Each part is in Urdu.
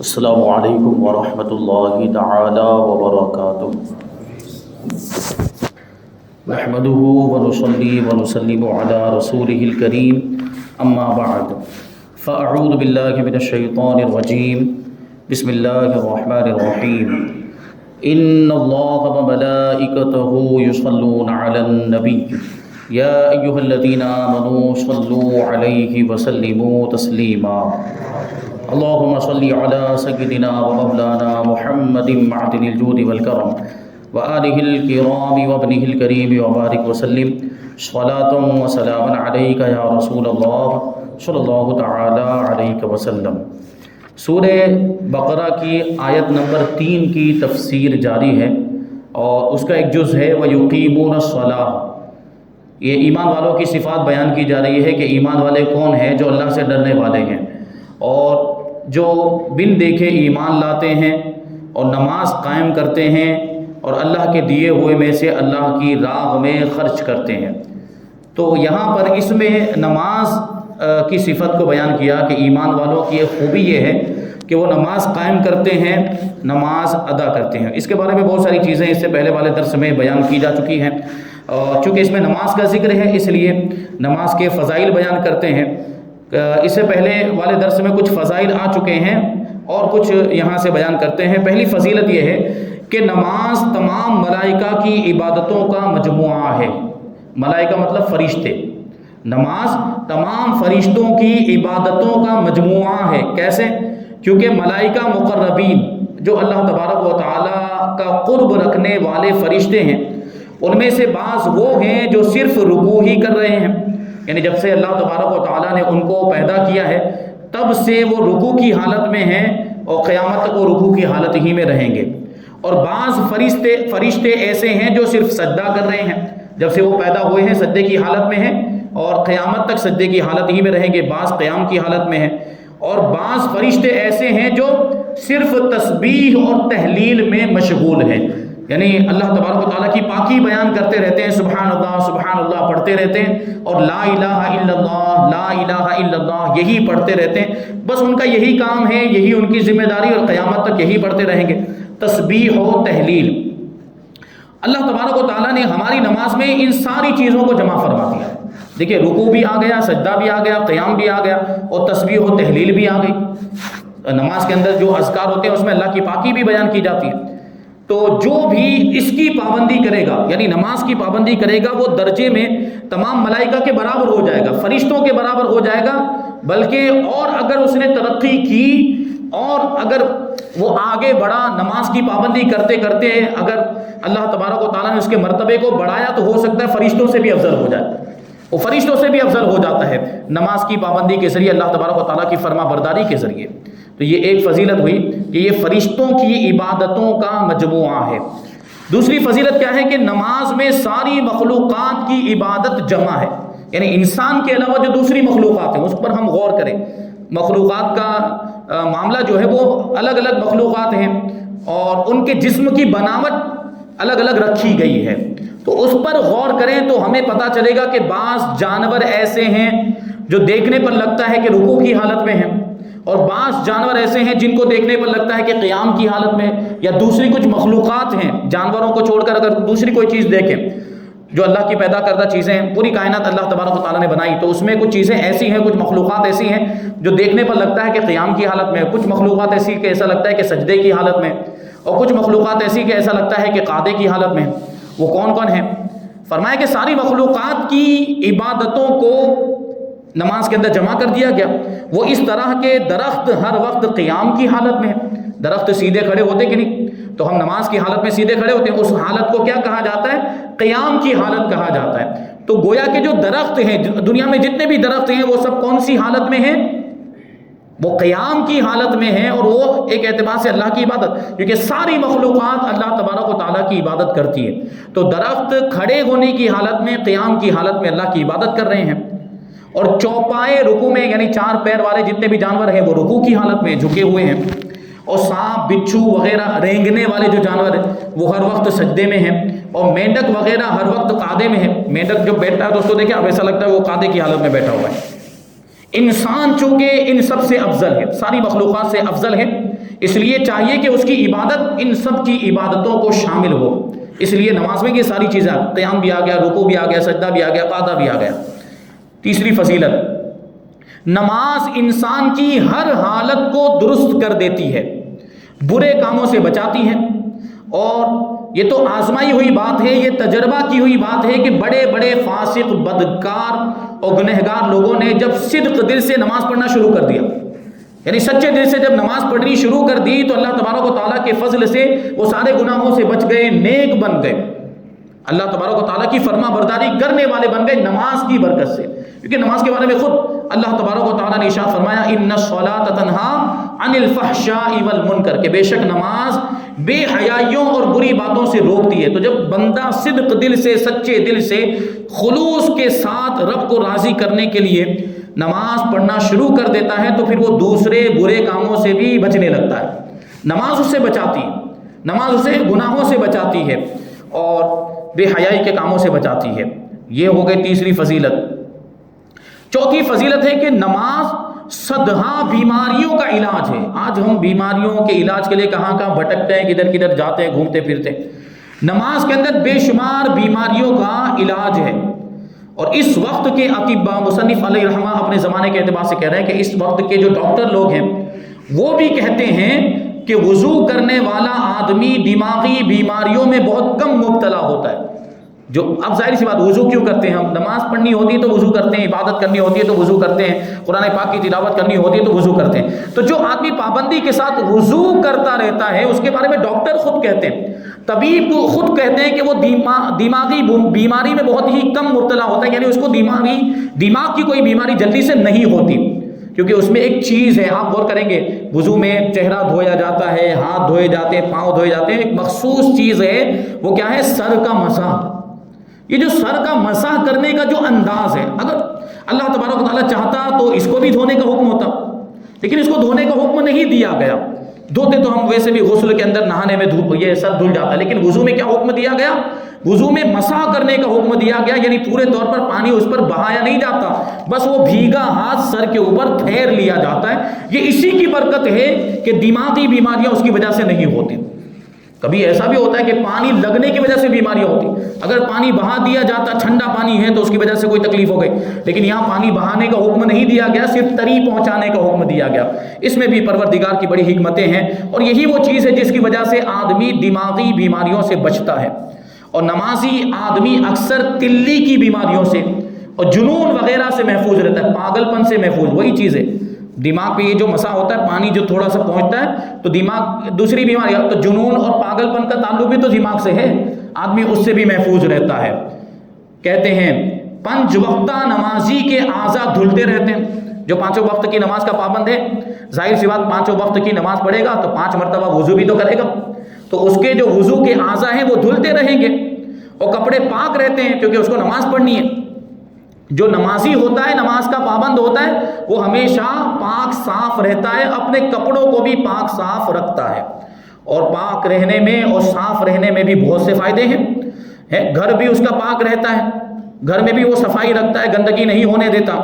السلام علیکم ورحمۃ اللہ تعالی وبرکاتہ۔ نحمده ونصلي ونسلم على رسوله الكريم اما بعد فاعوذ باللہ من الشیطان الرجیم بسم اللہ الرحمن الرحیم ان اللہ وملائکته یصلون علی النبی یا ایھا الذین آمنوا صلوا علیہ وسلموا تسلیما اللهم صل على سيدنا ومولانا محمد معدن الجود والكرم وآله الكرام وابنه الكريم وبارك وسلم صلاة وسلاما عليك يا رسول الله صلی اللہ تعالی علیہ وسلم۔ سورہ بقرہ کی آیت نمبر 3 کی تفسیر جاری ہے اور اس کا ایک جز ہے وَيُقِيمُونَ الصَّلَاةَ۔ یہ ایمان والوں کی صفات بیان کی جا رہی ہے کہ ایمان والے کون ہیں، جو اللہ سے ڈرنے والے ہیں اور جو بن دیکھے ایمان لاتے ہیں اور نماز قائم کرتے ہیں اور اللہ کے دیے ہوئے میں سے اللہ کی راہ میں خرچ کرتے ہیں۔ تو یہاں پر اس میں نماز کی صفت کو بیان کیا کہ ایمان والوں کی ایک خوبی یہ ہے کہ وہ نماز قائم کرتے ہیں، نماز ادا کرتے ہیں۔ اس کے بارے میں بہت ساری چیزیں اس سے پہلے والے درس میں بیان کی جا چکی ہیں، اور چونکہ اس میں نماز کا ذکر ہے اس لیے نماز کے فضائل بیان کرتے ہیں۔ اس سے پہلے والے درس میں کچھ فضائل آ چکے ہیں اور کچھ یہاں سے بیان کرتے ہیں۔ پہلی فضیلت یہ ہے کہ نماز تمام ملائکہ کی عبادتوں کا مجموعہ ہے۔ ملائکہ مطلب فرشتے، نماز تمام فرشتوں کی عبادتوں کا مجموعہ ہے۔ کیسے؟ کیونکہ ملائکہ مقربین جو اللہ تبارک و تعالیٰ کا قرب رکھنے والے فرشتے ہیں، ان میں سے بعض وہ ہیں جو صرف رکوع ہی کر رہے ہیں، یعنی جب سے اللہ تبارک و تعالیٰ نے ان کو پیدا کیا ہے تب سے وہ رکوع کی حالت میں ہیں اور قیامت تک وہ رکوع کی حالت ہی میں رہیں گے۔ اور بعض فرشتے ایسے ہیں جو صرف سجدہ کر رہے ہیں، جب سے وہ پیدا ہوئے ہیں سجدے کی حالت میں ہیں اور قیامت تک سجدے کی حالت ہی میں رہیں گے، بعض قیام کی حالت میں ہیں۔ اور بعض فرشتے ایسے ہیں جو صرف تسبیح اور تہلیل میں مشغول ہیں، یعنی اللہ تبارک و تعالیٰ کی پاکی بیان کرتے رہتے ہیں، سبحان اللہ پڑھتے رہتے ہیں اور لا الہ الا اللہ لا الہ الا اللہ یہی پڑھتے رہتے ہیں۔ بس ان کا یہی کام ہے، یہی ان کی ذمہ داری، اور قیامت تک یہی پڑھتے رہیں گے، تسبیح و تہلیل۔ اللہ تبارک و تعالیٰ نے ہماری نماز میں ان ساری چیزوں کو جمع فرما دیا۔ دیکھیں، رکوع بھی آ گیا، سجدہ بھی آ گیا، قیام بھی آ گیا اور تسبیح و تہلیل بھی آ گئی۔ نماز کے اندر جو اذکار ہوتے ہیں اس میں اللہ کی پاکی بھی بیان کی جاتی ہے۔ تو جو بھی اس کی پابندی کرے گا، یعنی نماز کی پابندی کرے گا، وہ درجے میں تمام ملائکہ کے برابر ہو جائے گا، فرشتوں کے برابر ہو جائے گا، بلکہ اور اگر اس نے ترقی کی اور اگر وہ آگے بڑھا نماز کی پابندی کرتے کرتے، اگر اللہ تبارک و تعالیٰ نے اس کے مرتبے کو بڑھایا تو ہو سکتا ہے فرشتوں سے بھی افضل ہو جائے، وہ فرشتوں سے بھی افضل ہو جاتا ہے نماز کی پابندی کے ذریعے، اللہ تبارک و تعالیٰ کی فرما برداری کے ذریعے۔ تو یہ ایک فضیلت ہوئی کہ یہ فرشتوں کی عبادتوں کا مجموعہ ہے۔ دوسری فضیلت کیا ہے کہ نماز میں ساری مخلوقات کی عبادت جمع ہے، یعنی انسان کے علاوہ جو دوسری مخلوقات ہیں اس پر ہم غور کریں۔ مخلوقات کا معاملہ جو ہے وہ الگ الگ مخلوقات ہیں اور ان کے جسم کی بناوٹ الگ الگ رکھی گئی ہے، تو اس پر غور کریں تو ہمیں پتہ چلے گا کہ بعض جانور ایسے ہیں جو دیکھنے پر لگتا ہے کہ رکوع کی حالت میں ہیں، اور بعض جانور ایسے ہیں جن کو دیکھنے پر لگتا ہے کہ قیام کی حالت میں، یا دوسری کچھ مخلوقات ہیں، جانوروں کو چھوڑ کر اگر دوسری کوئی چیز دیکھیں جو اللہ کی پیدا کردہ چیزیں ہیں، پوری کائنات اللہ تبارک و تعالیٰ نے بنائی، تو اس میں کچھ چیزیں ایسی ہیں، کچھ مخلوقات ایسی ہیں جو دیکھنے پر لگتا ہے کہ قیام کی حالت میں، کچھ مخلوقات ایسی کہ ایسا لگتا ہے کہ سجدے کی حالت میں، اور کچھ مخلوقات ایسی کہ ایسا لگتا ہے کہ قعدے کی حالت میں۔ وہ کون کون ہیں؟ فرمایا کہ ساری مخلوقات کی عبادتوں کو نماز کے اندر جمع کر دیا گیا۔ وہ اس طرح کے درخت ہر وقت قیام کی حالت میں ہے، درخت سیدھے کھڑے ہوتے کہ نہیں، تو ہم نماز کی حالت میں سیدھے کھڑے ہوتے ہیں، اس حالت کو کیا کہا جاتا ہے؟ قیام کی حالت کہا جاتا ہے۔ تو گویا کہ جو درخت ہیں، دنیا میں جتنے بھی درخت ہیں، وہ سب کون سی حالت میں ہیں؟ وہ قیام کی حالت میں ہیں، اور وہ ایک اعتبار سے اللہ کی عبادت، کیونکہ ساری مخلوقات اللہ تبارک و تعالیٰ کی عبادت کرتی ہے۔ تو درخت کھڑے ہونے کی حالت میں، قیام کی حالت میں اللہ کی عبادت کر رہے ہیں، اور چوپائے رکوع میں، یعنی 4 پیر والے جتنے بھی جانور ہیں وہ رکوع کی حالت میں جھکے ہوئے ہیں، اور سانپ، بچھو وغیرہ رینگنے والے جو جانور ہیں وہ ہر وقت سجدے میں ہیں، اور مینڈک وغیرہ ہر وقت قعدے میں ہے۔ مینڈک جو بیٹھتا ہے دوستوں دیکھیں، اب ایسا لگتا ہے وہ قعدے کی حالت میں بیٹھا ہوا ہے۔ انسان چونکہ ان سب سے افضل ہے، ساری مخلوقات سے افضل ہے، اس لیے چاہیے کہ اس کی عبادت ان سب کی عبادتوں کو شامل ہو. اس لیے نماز میں یہ ساری چیزیں، قیام بھی آ گیا، رکوع بھی آ گیا، سجدہ بھی آ گیا، قعدہ بھی آ گیا. تیسری فضیلت، نماز انسان کی ہر حالت کو درست کر دیتی ہے، برے کاموں سے بچاتی ہے. اور یہ تو آزمائی ہوئی بات ہے، یہ تجربہ کی ہوئی بات ہے کہ بڑے بڑے فاسق، بدکار اور گنہگار لوگوں نے جب صدق دل سے نماز پڑھنا شروع کر دیا، یعنی سچے دل سے جب نماز پڑھنی شروع کر دی، تو اللہ تبارک و تعالیٰ کے فضل سے وہ سارے گناہوں سے بچ گئے، نیک بن گئے، اللہ تبارک و تعالیٰ کی فرما برداری کرنے والے بن گئے نماز کی برکت سے. کیونکہ نماز کے بارے میں خود اللہ تبارک و تعالیٰ نے ارشاد فرمایا، ان الصلاۃ تنہی عن الفحشاء والمنکر، کہ بے شک نماز بے حیائیوں اور بری باتوں سے روکتی ہے. تو جب بندہ صدق دل سے، سچے دل سے، خلوص کے ساتھ رب کو راضی کرنے کے لیے نماز پڑھنا شروع کر دیتا ہے، تو پھر وہ دوسرے برے کاموں سے بھی بچنے لگتا ہے. نماز اسے بچاتی ہے، نماز اسے گناہوں سے بچاتی ہے اور بے حیائی کے کاموں سے بچاتی ہے. یہ ہو گئی تیسری فضیلت. چوتھی فضیلت ہے کہ نماز صدہا بیماریوں کا علاج ہے. آج ہم بیماریوں کے علاج کے لیے کہاں کہاں بھٹکتے ہیں، کدھر کدھر جاتے ہیں، گھومتے پھرتے ہیں. نماز کے اندر بے شمار بیماریوں کا علاج ہے. اور اس وقت کے اطباء، مصنف علیہ رحمہ اپنے زمانے کے اعتبار سے کہہ رہے ہیں کہ اس وقت کے جو ڈاکٹر لوگ ہیں وہ بھی کہتے ہیں کہ وضو کرنے والا آدمی دماغی بیماریوں میں بہت کم مبتلا ہوتا ہے. جو اب ظاہر سی بات، وضو کیوں کرتے ہیں ہم؟ نماز پڑھنی ہوتی ہے تو وضو کرتے ہیں، عبادت کرنی ہوتی ہے تو وضو کرتے ہیں، قرآن پاک کی تلاوت کرنی ہوتی ہے تو وضو کرتے ہیں. تو جو آدمی پابندی کے ساتھ وضو کرتا رہتا ہے، اس کے بارے میں ڈاکٹر خود کہتے ہیں، طبیب کو خود کہتے ہیں کہ وہ دماغی بیماری میں بہت ہی کم مبتلا ہوتا ہے. یعنی اس کو دماغ کی کوئی بیماری جلدی سے نہیں ہوتی، کیونکہ اس میں ایک چیز ہے. آپ غور کریں گے، وضو میں چہرہ دھویا جاتا ہے، ہاتھ دھوئے جاتے ہیں، پاؤں دھوئے جاتے ہیں. ایک مخصوص چیز ہے، وہ کیا ہے؟ سر کا مسح. یہ جو سر کا مسح کرنے کا جو انداز ہے، اگر اللہ تبارک و تعالیٰ چاہتا تو اس کو بھی دھونے کا حکم ہوتا، لیکن اس کو دھونے کا حکم نہیں دیا گیا. دھوتے تو ہم ویسے بھی غسل کے اندر، نہانے میں یہ سر دھل جاتا ہے، لیکن وضو میں کیا حکم دیا گیا؟ وضو میں مسح کرنے کا حکم دیا گیا. یعنی پورے طور پر پانی اس پر بہایا نہیں جاتا، بس وہ بھیگا ہاتھ سر کے اوپر پھیر لیا جاتا ہے. یہ اسی کی برکت ہے کہ دماغی بیماریاں اس کی وجہ سے نہیں ہوتی. کبھی ایسا بھی ہوتا ہے کہ پانی لگنے کی وجہ سے بیماریاں ہوتی. اگر پانی بہا دیا جاتا، ٹھنڈا پانی ہے تو اس کی وجہ سے کوئی تکلیف ہو گئی، لیکن یہاں پانی بہانے کا حکم نہیں دیا گیا، صرف تری پہنچانے کا حکم دیا گیا. اس میں بھی پروردگار کی بڑی حکمتیں ہیں، اور یہی وہ چیز ہے جس کی وجہ سے آدمی دماغی بیماریوں سے بچتا ہے. اور نمازی آدمی اکثر تلی کی بیماریوں سے اور جنون وغیرہ سے محفوظ رہتا ہے، پاگل پن سے محفوظ. وہی چیز ہے، دماغ پہ یہ جو مسا ہوتا ہے، پانی جو تھوڑا سا پہنچتا ہے تو دماغ، دوسری بیماری تو جنون اور پاگل پن کا تعلق بھی تو دماغ سے ہے، آدمی اس سے بھی محفوظ رہتا ہے. کہتے ہیں 5 وقتہ نمازی کے اعضاء دھلتے رہتے ہیں. جو 5 وقت کی نماز کا پابند ہے، ظاہر سی بات 5 وقت کی نماز پڑھے گا تو 5 مرتبہ وضو بھی تو کرے گا، تو اس کے جو وضو کے اعضاء ہیں وہ دھلتے رہیں گے، اور کپڑے پاک رہتے ہیں کیونکہ اس کو نماز پڑھنی ہے. جو نمازی ہوتا ہے، نماز کا پابند ہوتا ہے، وہ ہمیشہ پاک صاف رہتا ہے، اپنے کپڑوں کو بھی پاک صاف رکھتا ہے. اور پاک رہنے میں اور صاف رہنے میں بھی بہت سے فائدے ہیں. گھر بھی اس کا پاک رہتا ہے، گھر میں بھی وہ صفائی رکھتا ہے، گندگی نہیں ہونے دیتا،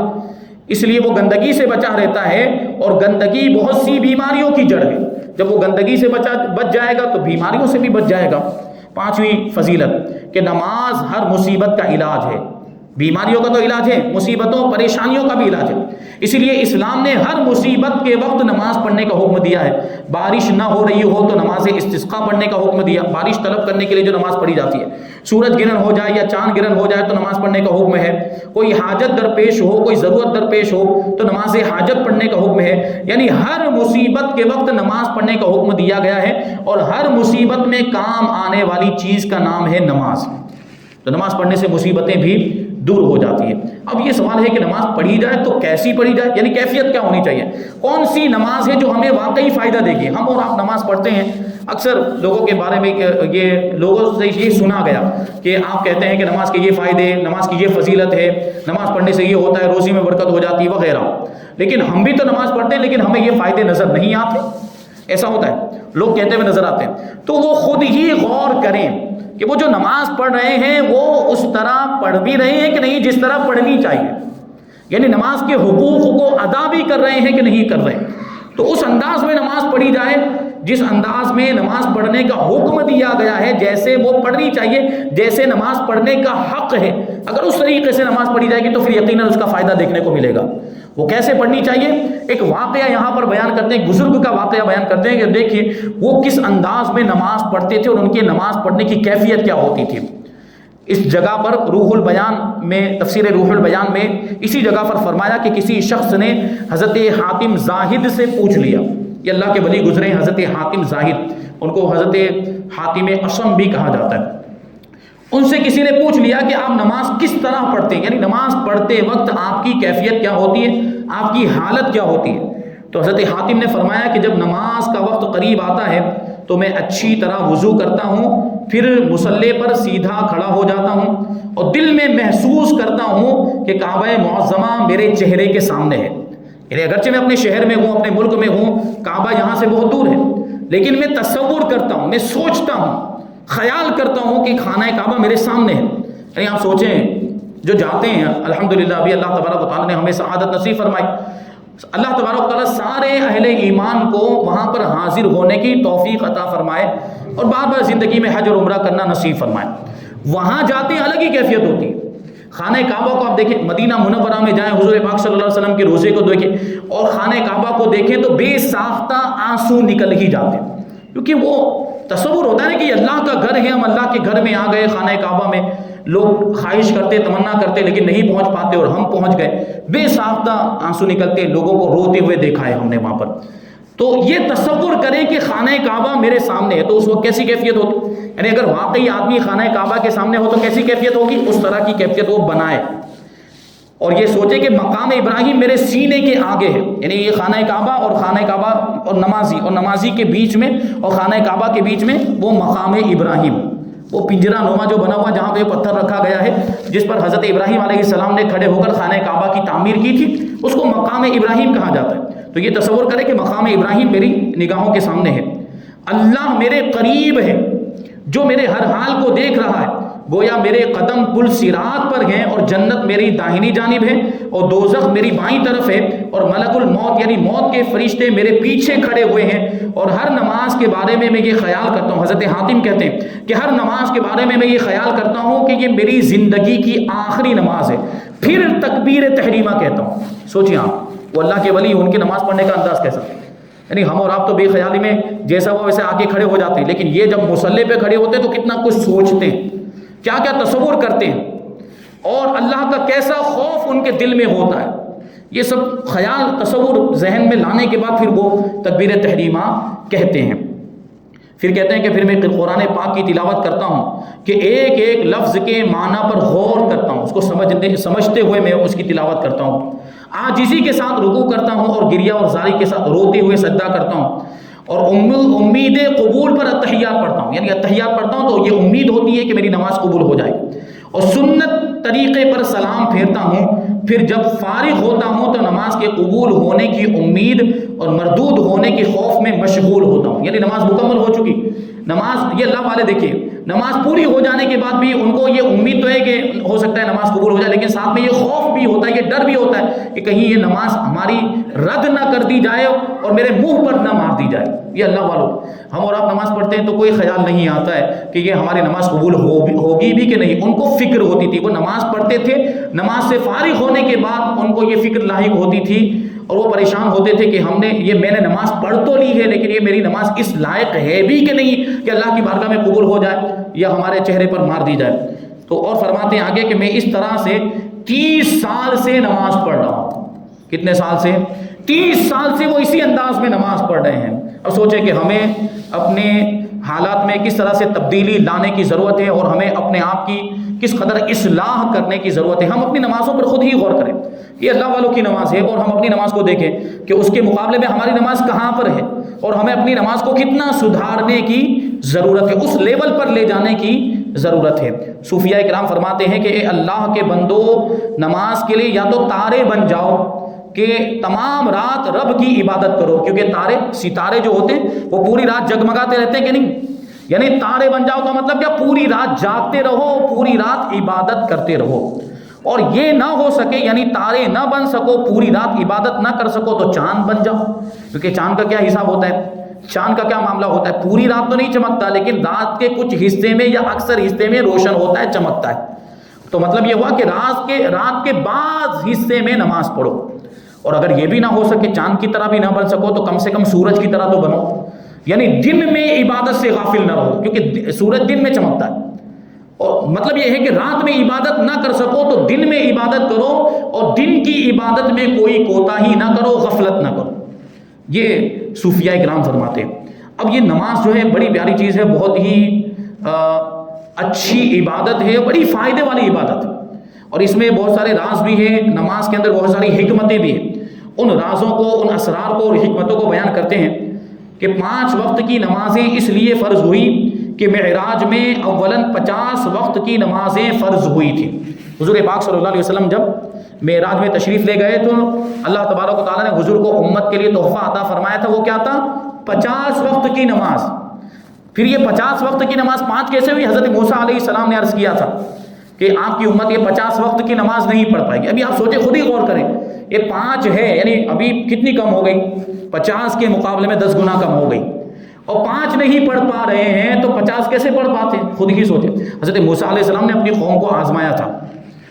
اس لیے وہ گندگی سے بچا رہتا ہے. اور گندگی بہت سی بیماریوں کی جڑ ہے، جب وہ گندگی سے بچ جائے گا تو بیماریوں سے بھی بچ جائے گا. 5ویں فضیلت کہ نماز ہر مصیبت کا علاج ہے. بیماریوں کا تو علاج ہے، مصیبتوں پریشانیوں کا بھی علاج ہے. اسی لیے اسلام نے ہر مصیبت کے وقت نماز پڑھنے کا حکم دیا ہے. بارش نہ ہو رہی ہو تو نماز استسقاء پڑھنے کا حکم دیا، بارش طلب کرنے کے لیے جو نماز پڑھی جاتی ہے. سورج گرہن ہو جائے یا چاند گرہن ہو جائے تو نماز پڑھنے کا حکم ہے. کوئی حاجت درپیش ہو، کوئی ضرورت درپیش ہو تو نماز حاجت پڑھنے کا حکم ہے. یعنی ہر مصیبت کے وقت نماز پڑھنے کا حکم دیا گیا ہے، اور ہر مصیبت میں کام آنے والی چیز کا نام ہے نماز. تو نماز پڑھنے سے مصیبتیں بھی دور ہو جاتی ہے. اب یہ سوال ہے کہ نماز پڑھی جائے تو کیسی پڑھی جائے، یعنی کیفیت کیا ہونی چاہیے، کون سی نماز ہے جو ہمیں واقعی فائدہ دے گی. ہم اور آپ نماز پڑھتے ہیں، اکثر لوگوں کے بارے میں یہ لوگوں سے یہ سنا گیا کہ آپ کہتے ہیں کہ نماز کے یہ فائدے، نماز کی یہ فضیلت ہے، نماز پڑھنے سے یہ ہوتا ہے، روزی میں برکت ہو جاتی ہے وغیرہ. لیکن ہم بھی تو نماز پڑھتے ہیں، لیکن ہمیں یہ فائدے نظر نہیں آتے. ایسا ہوتا ہے، لوگ کہتے ہوئے نظر آتے ہیں. تو وہ خود ہی غور کریں کہ وہ جو نماز پڑھ رہے ہیں وہ اس طرح پڑھ بھی رہے ہیں کہ نہیں جس طرح پڑھنی چاہیے، یعنی نماز کے حقوق کو ادا بھی کر رہے ہیں کہ نہیں کر رہے. تو اس انداز میں نماز پڑھی جائے جس انداز میں نماز پڑھنے کا حکم دیا گیا ہے جیسے وہ پڑھنی چاہیے، جیسے نماز پڑھنے کا حق ہے، اگر اس طریقے سے نماز پڑھی جائے گی تو پھر یقیناً اس کا فائدہ دیکھنے کو ملے گا۔ وہ کیسے پڑھنی چاہیے؟ ایک واقعہ یہاں پر بیان کرتے ہیں، بزرگ کا واقعہ بیان کرتے ہیں کہ دیکھیے وہ کس انداز میں نماز پڑھتے تھے اور ان کی نماز پڑھنے کی کیفیت کیا ہوتی تھی۔ اس جگہ پر روح البیان میں، تفسیر روح البیان میں اسی جگہ پر فرمایا کہ کسی شخص نے حضرت حاتم زاہد سے پوچھ لیا، یہ اللہ کے ولی گزرے ہیں حضرت حاتم زاہد، ان کو حضرت حاتم اصم بھی کہا جاتا ہے۔ ان سے کسی نے پوچھ لیا کہ آپ نماز کس طرح پڑھتے ہیں، یعنی نماز پڑھتے وقت آپ کی کیفیت کیا ہوتی ہے، آپ کی حالت کیا ہوتی ہے؟ تو حضرت حاتم نے فرمایا کہ جب نماز کا وقت قریب آتا ہے تو میں اچھی طرح وضو کرتا ہوں، پھر مصلی پر سیدھا کھڑا ہو جاتا ہوں اور دل میں محسوس کرتا ہوں کہ کعبہ معظمہ میرے چہرے کے سامنے ہے، یعنی اگرچہ میں اپنے شہر میں ہوں، اپنے ملک میں ہوں، کعبہ یہاں سے بہت دور ہے، لیکن میں تصور کرتا ہوں، میں سوچتا ہوں، خیال کرتا ہوں کہ خانہ کعبہ میرے سامنے ہے۔ یعنی آپ سوچیں جو جاتے ہیں، الحمدللہ ابھی اللہ تبارک و تعالیٰ نے ہمیں سعادت نصیب فرمائی، اللہ تبارک و تعالیٰ سارے اہل ایمان کو وہاں پر حاضر ہونے کی توفیق عطا فرمائے اور بار بار زندگی میں حج اور عمرہ کرنا نصیب فرمائے۔ وہاں جاتے ہیں الگ ہی کیفیت ہوتی ہے۔ خانہ کعبہ کو آپ دیکھیں، مدینہ منورہ میں جائیں، حضور پاک صلی اللہ علیہ وسلم کے روضے کو دیکھیں اور خانہ کعبہ کو دیکھیں تو بے ساختہ آنسو نکل ہی جاتے ہیں، کیونکہ وہ تصور ہوتا ہے نا کہ اللہ کا گھر ہے، ہم اللہ کے گھر میں آ گئے۔ خانہ کعبہ میں لوگ خواہش کرتے، تمنا کرتے لیکن نہیں پہنچ پاتے اور ہم پہنچ گئے، بے ساختہ آنسو نکلتے، لوگوں کو روتے ہوئے دیکھا ہے ہم نے وہاں پر۔ تو یہ تصور کریں کہ خانہ کعبہ میرے سامنے ہے تو اس وقت کیسی کیفیت ہوتی، یعنی اگر واقعی آدمی خانہ کعبہ کے سامنے ہو تو کیسی کیفیت ہوگی، اس طرح کی کیفیت وہ بنائے اور یہ سوچے کہ مقام ابراہیم میرے سینے کے آگے ہے، یعنی یہ خانہ کعبہ اور نمازی کے بیچ میں اور خانہ کعبہ کے بیچ میں وہ مقام ابراہیم، وہ پنجرا نما جو بنا ہوا جہاں پہ پتھر رکھا گیا ہے جس پر حضرت ابراہیم علیہ السلام نے کھڑے ہو کر خانہ کعبہ کی تعمیر کی تھی، اس کو مقام ابراہیم کہا جاتا ہے۔ تو یہ تصور کرے کہ مقام ابراہیم میری نگاہوں کے سامنے ہے، اللہ میرے قریب ہے جو میرے ہر حال کو دیکھ رہا ہے، گویا میرے قدم پل صراط پر ہیں اور جنت میری داہنی جانب ہے اور دوزخ میری بائیں طرف ہے اور ملک الموت یعنی موت کے فرشتے میرے پیچھے کھڑے ہوئے ہیں، اور ہر نماز کے بارے میں یہ خیال کرتا ہوں، حضرت حاتم کہتے ہیں کہ ہر نماز کے بارے میں یہ خیال کرتا ہوں کہ یہ میری زندگی کی آخری نماز ہے، پھر تکبیر تحریمہ کہتا ہوں۔ سوچیں آپ، وہ اللہ کے ولی، ان کی نماز پڑھنے کا انداز کیسا، یعنی ہم اور آپ تو بے خیالی میں جیسا وہ ویسے آ کے کھڑے ہو جاتے ہیں، لیکن یہ جب مصلی پہ کھڑے ہوتے ہیں تو کتنا کچھ سوچتے ہیں، کیا کیا تصور کرتے ہیں اور اللہ کا کیسا خوف ان کے دل میں ہوتا ہے، یہ سب خیال تصور ذہن میں لانے کے بعد پھر وہ تکبیر تحریمہ کہتے ہیں۔ پھر کہتے ہیں کہ پھر میں قرآن پاک کی تلاوت کرتا ہوں کہ ایک ایک لفظ کے معنی پر غور کرتا ہوں، اس کو سمجھتے ہوئے میں اس کی تلاوت کرتا ہوں، عاجزی کے ساتھ رکوع کرتا ہوں اور گریہ اور زاری کے ساتھ روتے ہوئے سجدہ کرتا ہوں، اور امید قبول پر اتحیات پڑھتا ہوں، یعنی اتحیات پڑھتا ہوں تو یہ امید ہوتی ہے کہ میری نماز قبول ہو جائے، اور سنت طریقے پر سلام پھیرتا ہوں، پھر جب فارغ ہوتا ہوں تو نماز کے قبول ہونے کی امید اور مردود ہونے کے خوف میں مشغول ہوتا ہوں، یعنی نماز مکمل ہو چکی، نماز، یہ اللہ والے دیکھیے نماز پوری ہو جانے کے بعد بھی ان کو یہ امید تو ہے کہ ہو سکتا ہے نماز قبول ہو جائے، لیکن ساتھ میں یہ خوف بھی ہوتا ہے، یہ ڈر بھی ہوتا ہے کہ کہیں یہ نماز ہماری رد نہ کر دی جائے اور میرے منہ پر نہ مار دی جائے۔ یہ اللہ والوں، ہم اور آپ نماز پڑھتے ہیں تو کوئی خیال نہیں آتا ہے کہ یہ ہماری نماز قبول ہوگی بھی کہ نہیں، ان کو فکر ہوتی تھی، وہ نماز پڑھتے تھے، نماز سے فارغ ہونے کے بعد ان کو یہ فکر لاحق ہوتی تھی اور وہ پریشان ہوتے تھے کہ میں نے نماز پڑھ تو لی ہے لیکن یہ میری نماز اس لائق ہے بھی کہ نہیں کہ اللہ کی بارگاہ میں قبول ہو جائے یا ہمارے چہرے پر مار دی جائے۔ تو اور فرماتے ہیں آگے کہ میں اس طرح سے 30 سال سے نماز پڑھ رہا ہوں۔ کتنے سال سے؟ 30 سال سے وہ اسی انداز میں نماز پڑھ رہے ہیں۔ اب سوچیں کہ ہمیں اپنے حالات میں کس طرح سے تبدیلی لانے کی ضرورت ہے اور ہمیں اپنے آپ کی کس قدر اصلاح کرنے کی ضرورت ہے۔ ہم اپنی نمازوں پر خود ہی غور کریں، یہ اللہ والوں کی نماز ہے اور ہم اپنی نماز کو دیکھیں کہ اس کے مقابلے میں ہماری نماز کہاں پر ہے اور ہمیں اپنی نماز کو کتنا سدھارنے کی ضرورت ہے، اس لیول پر لے جانے کی ضرورت ہے۔ صوفیاء کرام فرماتے ہیں کہ اے اللہ کے بندو، نماز کے لیے یا تو تارے بن جاؤ کہ تمام رات رب کی عبادت کرو، کیونکہ ستارے جو ہوتے ہیں وہ پوری رات جگمگاتے رہتے ہیں کہ نہیں، یعنی تارے بن جاؤ کا مطلب کیا، پوری رات جاگتے رہو، پوری رات عبادت کرتے رہو، اور یہ نہ ہو سکے یعنی تارے نہ بن سکو، پوری رات عبادت نہ کر سکو تو چاند بن جاؤ، کیونکہ چاند کا کیا حساب ہوتا ہے، چاند کا کیا معاملہ ہوتا ہے؟ پوری رات تو نہیں چمکتا، لیکن رات کے کچھ حصے میں یا اکثر حصے میں روشن ہوتا ہے، چمکتا ہے۔ تو مطلب یہ ہوا کہ رات کے بعض حصے میں نماز پڑھو، اور اگر یہ بھی نہ ہو سکے، چاند کی طرح بھی نہ بن سکو، تو کم سے کم سورج کی طرح تو بنو، یعنی دن میں عبادت سے غافل نہ رہو، کیونکہ سورج دن میں چمکتا ہے۔ اور مطلب یہ ہے کہ رات میں عبادت نہ کر سکو تو دن میں عبادت کرو، اور دن کی عبادت میں کوئی کوتاہی نہ کرو، غفلت نہ کرو۔ یہ صوفیاء کرام فرماتے ہیں۔ اب یہ نماز جو ہے بڑی پیاری چیز ہے، بہت ہی اچھی عبادت ہے، بڑی فائدے والی عبادت ہے، اور اس میں بہت سارے راز بھی ہیں، نماز کے اندر بہت ساری حکمتیں بھی ہیں۔ ان رازوں کو، ان اسرار کو اور حکمتوں کو بیان کرتے ہیں کہ 5 وقت کی نمازیں اس لیے فرض ہوئی کہ معراج میں اولاً 50 وقت کی نمازیں فرض ہوئی تھی۔ حضور پاک صلی اللہ علیہ وسلم جب معراج میں تشریف لے گئے تو اللہ تبارک و تعالیٰ نے حضور کو امت کے لیے تحفہ عطا فرمایا تھا، وہ کیا تھا؟ 50 وقت کی نماز۔ پھر یہ 50 وقت کی نماز 5 کیسے ہوئی؟ حضرت موسیٰ علیہ السلام نے عرض کیا تھا کہ آپ کی امت یہ 50 وقت کی نماز نہیں پڑھ پائے گی۔ ابھی آپ سوچیں، خود ہی غور کریں، یہ 5 ہے، یعنی ابھی کتنی کم ہو گئی؟ 50 کے مقابلے میں 10 گنا کم ہو گئی، اور 5 نہیں پڑھ پا رہے ہیں تو 50 کیسے پڑھ پاتے ہیں؟ خود ہی سوچیں۔ حضرت موسیٰ علیہ السلام نے اپنی قوم کو آزمایا تھا،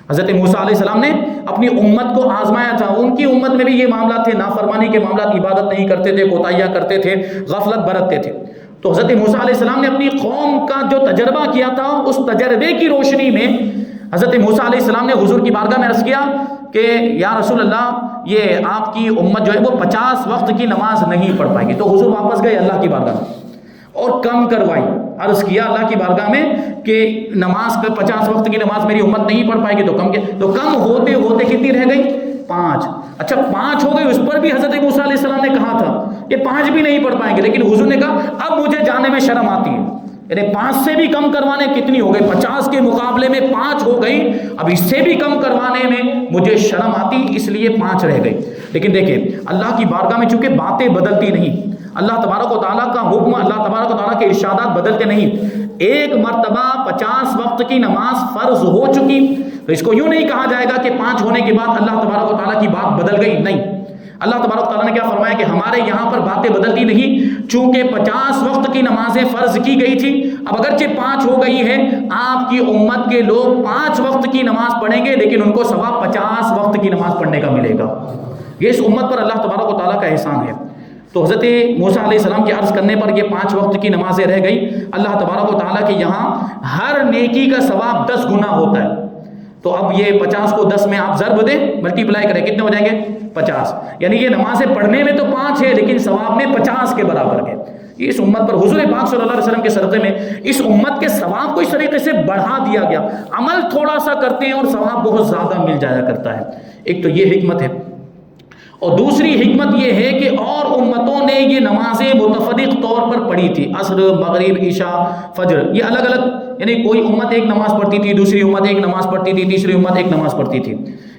حضرت موسیٰ علیہ السلام نے اپنی امت کو آزمایا تھا۔ ان کی امت میں بھی یہ معاملات تھے، نافرمانی کے معاملات، عبادت نہیں کرتے تھے، کوتاہیاں کرتے تھے، غفلت برتتے تھے۔ تو حضرت موسیٰ علیہ السلام نے اپنی قوم کا جو تجربہ کیا تھا، اس تجربے کی روشنی میں حضرت موسیٰ علیہ السلام نے حضور کی بارگاہ میں عرض کیا کہ یا رسول اللہ، یہ آپ کی امت جو ہے وہ 50 وقت کی نماز نہیں پڑھ پائے گی۔ تو حضور واپس گئے اللہ کی بارگاہ میں اور کم کروائی، عرض کیا اللہ کی بارگاہ میں کہ نماز کا 50 وقت کی نماز میری امت نہیں پڑھ پائے گی، تو کم ہوتے ہوتے کتنی رہ گئی؟ 5۔ اچھا 5 ہو گئی، اس پر بھی حضرت موسیٰ علیہ السلام نے کہا تھا یہ 5 بھی نہیں پڑھ پائیں گے، لیکن حضور نے کہا اب مجھے جانے میں شرم آتی ہے، یعنی 5 سے بھی کم کروانے کتنی ہو گئی؟ 50 کے مقابلے میں 5 ہو گئی، اب اس سے بھی کم کروانے میں مجھے شرم آتی، اس لیے 5 رہ گئی۔ لیکن دیکھیں اللہ کی بارگاہ میں چونکہ باتیں بدلتی نہیں، اللہ تبارک و تعالیٰ کا حکم، اللہ تبارک و تعالیٰ کے ارشادات بدلتے نہیں۔ ایک مرتبہ 50 وقت کی نماز فرض ہو چکی تو اس کو یوں نہیں کہا جائے گا کہ 5 ہونے کے بعد اللہ تبارک و تعالیٰ کی بات بدل گئی، نہیں۔ اللہ تبارک و تعالیٰ نے کیا فرمایا کہ ہمارے یہاں پر باتیں بدلتی نہیں، چونکہ 50 وقت کی نمازیں فرض کی گئی تھی، اب اگرچہ 5 ہو گئی ہے، آپ کی امت کے لوگ 5 وقت کی نماز پڑھیں گے، لیکن ان کو ثواب 50 وقت کی نماز پڑھنے کا ملے گا۔ یہ اس امت پر اللہ تبارک و تعالیٰ کا احسان ہے۔ تو حضرت موسیٰ علیہ السلام کے عرض کرنے پر یہ 5 وقت کی نمازیں رہ گئی۔ اللہ تبارک و تعالیٰ کے یہاں ہر نیکی کا ثواب 10 گنا ہوتا ہے، تو اب یہ 50 کو 10 میں آپ ضرب دیں، ملٹیپلائی کریں، کتنے ہو جائیں گے؟ 50۔ یعنی یہ نمازیں پڑھنے میں تو 5 ہے، لیکن ثواب میں 50 کے برابر ہے۔ اس امت پر حضور پاک صلی اللہ علیہ وسلم کے صدقے میں اس امت کے ثواب کو اس طریقے سے بڑھا دیا گیا، عمل تھوڑا سا کرتے ہیں اور ثواب بہت زیادہ مل جایا کرتا ہے۔ ایک تو یہ حکمت ہے، اور دوسری حکمت یہ ہے کہ اور امتوں نے یہ نمازیں متفرق طور پر پڑھی تھی، عصر، مغرب، عشاء، فجر، یہ الگ الگ، یعنی کوئی امت ایک نماز پڑھتی تھی، دوسری امت ایک نماز پڑھتی تھی، تیسری امت ایک نماز پڑھتی تھی۔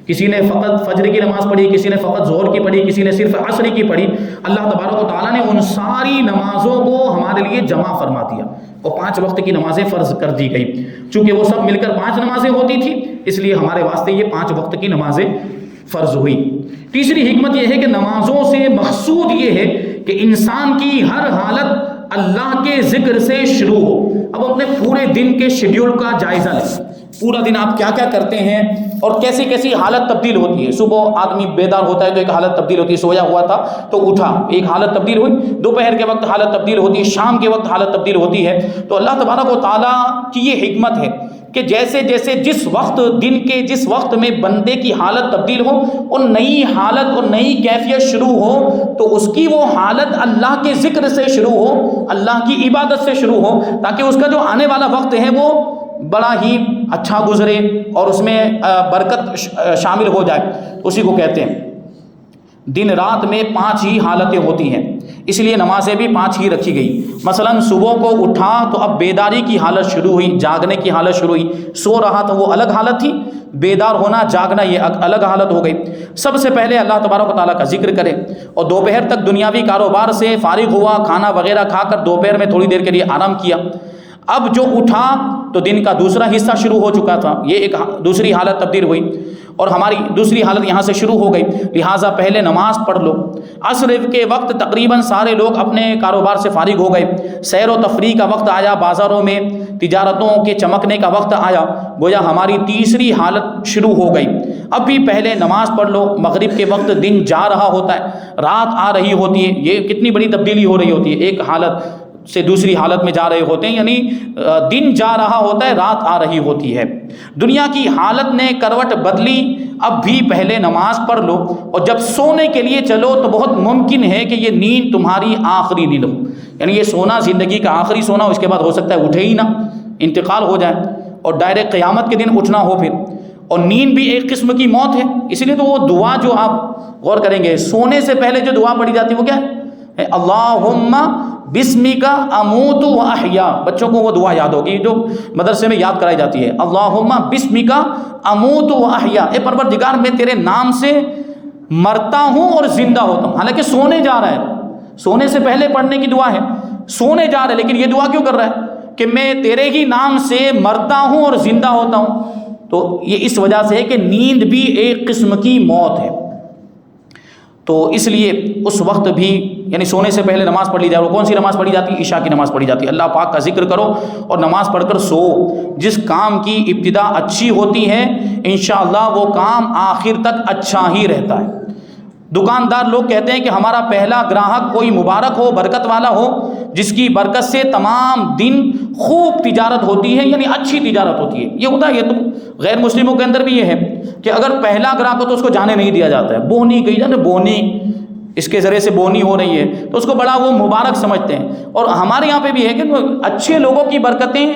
کسی نے فقط فجر کی نماز پڑھی، کسی نے فقط ظہر کی پڑھی، کسی نے صرف عصر کی پڑھی۔ اللہ تبارک و تعالیٰ نے ان ساری نمازوں کو ہمارے لیے جمع فرما دیا اور 5 وقت کی نمازیں فرض کر دی گئی۔ چونکہ وہ سب مل کر 5 نمازیں ہوتی تھی، اس لیے ہمارے واسطے یہ 5 وقت کی نمازیں فرض ہوئی۔ تیسری حکمت یہ ہے کہ نمازوں سے مقصود یہ ہے کہ انسان کی ہر حالت اللہ کے ذکر سے شروع ہو۔ اب اپنے پورے دن کے شیڈیول کا جائزہ لیں، پورا دن آپ کیا کیا کرتے ہیں اور کیسی کیسی حالت تبدیل ہوتی ہے۔ صبح آدمی بیدار ہوتا ہے تو ایک حالت تبدیل ہوتی ہے، سویا ہوا تھا تو اٹھا، ایک حالت تبدیل ہوئی، دوپہر کے وقت حالت تبدیل ہوتی ہے، شام کے وقت حالت تبدیل ہوتی ہے۔ تو اللہ تبارک و تعالیٰ کی یہ حکمت ہے کہ جیسے جیسے جس وقت، دن کے جس وقت میں بندے کی حالت تبدیل ہو، اور نئی حالت اور نئی کیفیت شروع ہو، تو اس کی وہ حالت اللہ کے ذکر سے شروع ہو، اللہ کی عبادت سے شروع ہو، تاکہ اس کا جو آنے والا وقت ہے وہ بڑا ہی اچھا گزرے اور اس میں برکت شامل ہو جائے۔ اسی کو کہتے ہیں دن رات میں 5 ہی حالتیں ہوتی ہیں، اس لیے نمازیں بھی 5 ہی رکھی گئی۔ مثلا صبح کو اٹھا تو اب بیداری کی حالت شروع ہوئی، جاگنے کی حالت شروع ہوئی، سو رہا تو وہ الگ حالت تھی، بیدار ہونا، جاگنا یہ الگ حالت ہو گئی۔ سب سے پہلے اللہ تبارک و تعالیٰ کا ذکر کرے، اور دوپہر تک دنیاوی کاروبار سے فارغ ہوا، کھانا وغیرہ کھا کر دوپہر میں تھوڑی دیر کے لیے آرام کیا۔ اب جو اٹھا تو دن کا دوسرا حصہ شروع ہو چکا تھا، یہ ایک دوسری حالت تبدیل ہوئی۔ اور ہماری دوسری حالت یہاں سے شروع ہو گئی، لہٰذا پہلے نماز پڑھ لو۔ عصر کے وقت تقریباً سارے لوگ اپنے کاروبار سے فارغ ہو گئے، سیر و تفریح کا وقت آیا، بازاروں میں تجارتوں کے چمکنے کا وقت آیا، گویا ہماری تیسری حالت شروع ہو گئی۔ اب بھی پہلے نماز پڑھ لو۔ مغرب کے وقت دن جا رہا ہوتا ہے، رات آ رہی ہوتی ہے، یہ کتنی بڑی تبدیلی ہو رہی ہوتی ہے، ایک حالت سے دوسری حالت میں جا رہے ہوتے ہیں، یعنی دن جا رہا ہوتا ہے، رات آ رہی ہوتی ہے۔ دنیا کی حالت نے کروٹ بدلی، اب بھی پہلے نماز پڑھ لو، اور جب سونے کے لیے چلو تو بہت ممکن ہے کہ یہ نیند تمہاری آخری نیند ہو، یعنی یہ سونا زندگی کا آخری سونا ہو، اس کے بعد ہو سکتا ہے اٹھے ہی نہ، انتقال ہو جائے اور ڈائریکٹ قیامت کے دن اٹھنا ہو پھر۔ اور نیند بھی ایک قسم کی موت ہے، اس لیے تو وہ دعا جو آپ غور کریں گے، سونے سے پہلے جو دعا پڑھی جاتی ہے وہ کیا ہے؟ اللہم بسمک اموت و احیا۔ بچوں کو وہ دعا یاد ہوگی جو مدرسے میں یاد کرائی جاتی ہے، اللہم بسمک اموت و احیا، اے پروردگار میں تیرے نام سے مرتا ہوں اور زندہ ہوتا ہوں۔ حالانکہ سونے جا رہا ہے، سونے سے پہلے پڑھنے کی دعا ہے، سونے جا رہا ہے، لیکن یہ دعا کیوں کر رہا ہے کہ میں تیرے ہی نام سے مرتا ہوں اور زندہ ہوتا ہوں؟ تو یہ اس وجہ سے ہے کہ نیند بھی ایک قسم کی موت ہے۔ تو اس لیے اس وقت بھی یعنی سونے سے پہلے نماز پڑھ لی جائے۔ وہ کون سی نماز پڑھی جاتی ہے؟ عشاء کی نماز پڑھی جاتی ہے۔ اللہ پاک کا ذکر کرو اور نماز پڑھ کر سو۔ جس کام کی ابتدا اچھی ہوتی ہے انشاءاللہ وہ کام آخر تک اچھا ہی رہتا ہے۔ دکاندار لوگ کہتے ہیں کہ ہمارا پہلا گراہک کوئی مبارک ہو، برکت والا ہو، جس کی برکت سے تمام دن خوب تجارت ہوتی ہے، یعنی اچھی تجارت ہوتی ہے۔ یہ ہوتا ہے، یہ تو غیر مسلموں کے اندر بھی یہ ہے کہ اگر پہلا گراہک ہو تو اس کو جانے نہیں دیا جاتا ہے۔ بونی کہی جاتی ہے، بونی، اس کے ذریعے سے بونی ہو رہی ہے تو اس کو بڑا وہ مبارک سمجھتے ہیں۔ اور ہمارے یہاں پہ بھی ہے کہ اچھے لوگوں کی برکتیں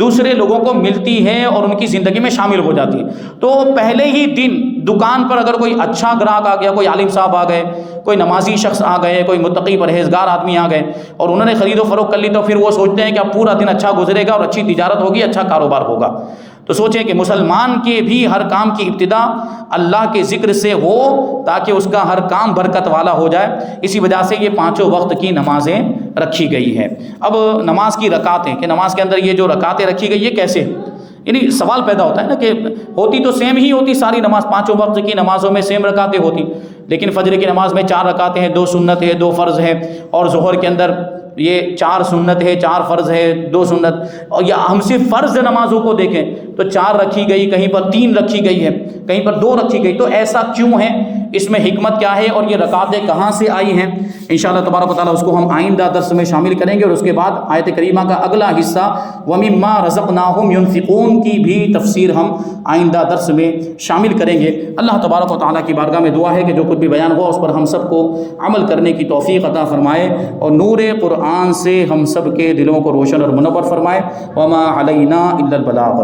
دوسرے لوگوں کو ملتی ہیں اور ان کی زندگی میں شامل ہو جاتی ہے۔ تو پہلے ہی دن دکان پر اگر کوئی اچھا گراہک آ گیا، کوئی عالم صاحب آ گئے، کوئی نمازی شخص آ گئے، کوئی متقی پرہیزگار آدمی آ گئے اور انہوں نے خرید و فروخت کر لی، تو پھر وہ سوچتے ہیں کہ اب پورا دن اچھا گزرے گا اور اچھی تجارت ہوگی، اچھا کاروبار ہوگا۔ تو سوچیں کہ مسلمان کے بھی ہر کام کی ابتدا اللہ کے ذکر سے ہو تاکہ اس کا ہر کام برکت والا ہو جائے۔ اسی وجہ سے یہ پانچوں وقت کی نمازیں رکھی گئی ہیں۔ اب نماز کی رکعتیں، کہ نماز کے اندر یہ جو رکعتیں رکھی گئی یہ کیسے، یعنی سوال پیدا ہوتا ہے نا کہ ہوتی تو سیم ہی ہوتی ساری نماز، پانچوں وقت کی نمازوں میں سیم رکعتیں ہوتی، لیکن فجر کی نماز میں 4 رکعتیں ہیں، 2 سنت ہے، 2 فرض ہے، اور ظہر کے اندر یہ 4 سنت ہے، 4 فرض ہے، 2 سنت۔ اور یا ہم صرف فرض نمازوں کو دیکھیں تو 4 رکھی گئی، کہیں پر 3 رکھی گئی ہے، کہیں پر 2 رکھی گئی، تو ایسا کیوں ہے، اس میں حکمت کیا ہے اور یہ رکعتیں کہاں سے آئی ہیں؟ انشاءاللہ تبارک و تعالیٰ اس کو ہم آئندہ درس میں شامل کریں گے، اور اس کے بعد آیت کریمہ کا اگلا حصہ وَمِمَّا رَزَقْنَاهُمْ يُنْفِقُونَ کی بھی تفسیر ہم آئندہ درس میں شامل کریں گے۔ اللہ تبارک و تعالیٰ کی بارگاہ میں دعا ہے کہ جو کچھ بھی بیان ہوا اس پر ہم سب کو عمل کرنے کی توفیق عطا فرمائے اور نور قرآن سے ہم سب کے دلوں کو روشن اور منور فرمائے۔ وَمَا عَلَيْنَا إِلَّا الْبَلَاغُ۔